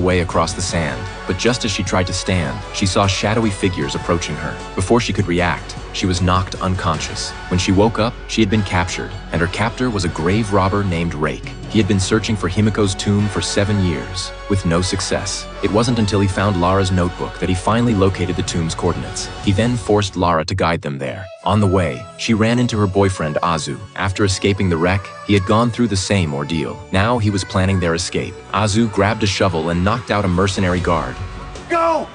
way across the sand, but just as she tried to stand, she saw shadowy figures approaching her. Before she could react, she was knocked unconscious. When she woke up, she had been captured, and her captor was a grave robber named Rake. He had been searching for Himiko's tomb for 7 years, with no success. It wasn't until he found Lara's notebook that he finally located the tomb's coordinates. He then forced Lara to guide them there. On the way, she ran into her boyfriend Azu. After escaping the wreck, he had gone through the same ordeal. Now he was planning their escape. Azu grabbed a shovel and knocked out a mercenary guard. Go!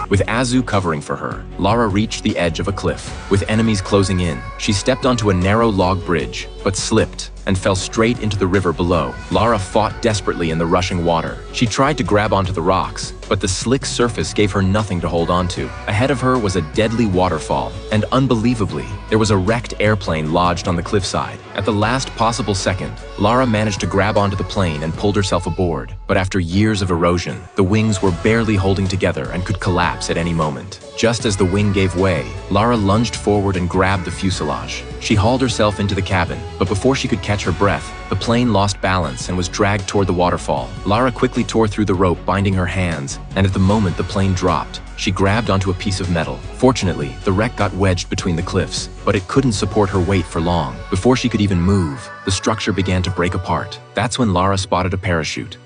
With Azu covering for her, Lara reached the edge of a cliff. With enemies closing in, she stepped onto a narrow log bridge, but slipped and fell straight into the river below. Lara fought desperately in the rushing water. She tried to grab onto the rocks, but the slick surface gave her nothing to hold onto. Ahead of her was a deadly waterfall, and unbelievably, there was a wrecked airplane lodged on the cliffside. At the last possible second, Lara managed to grab onto the plane and pulled herself aboard. But after years of erosion, the wings were barely holding together and could collapse at any moment. Just as the wing gave way, Lara lunged forward and grabbed the fuselage. She hauled herself into the cabin, but before she could catch her breath, the plane lost balance and was dragged toward the waterfall. Lara quickly tore through the rope binding her hands, and at the moment the plane dropped, she grabbed onto a piece of metal. Fortunately, the wreck got wedged between the cliffs, but it couldn't support her weight for long. Before she could even move, the structure began to break apart. That's when Lara spotted a parachute.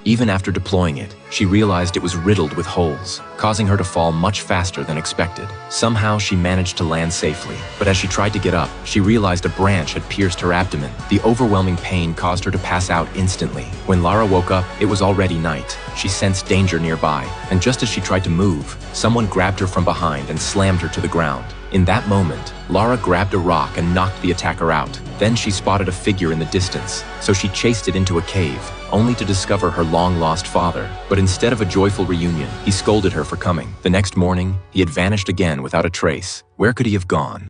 Even after deploying it, she realized it was riddled with holes, causing her to fall much faster than expected. Somehow she managed to land safely, but as she tried to get up, she realized a branch had pierced her abdomen. The overwhelming pain caused her to pass out instantly. When Lara woke up, it was already night. She sensed danger nearby, and just as she tried to move, someone grabbed her from behind and slammed her to the ground. In that moment, Lara grabbed a rock and knocked the attacker out. Then she spotted a figure in the distance, so she chased it into a cave, only to discover her long-lost father. But instead of a joyful reunion, he scolded her for coming. The next morning, he had vanished again without a trace. Where could he have gone?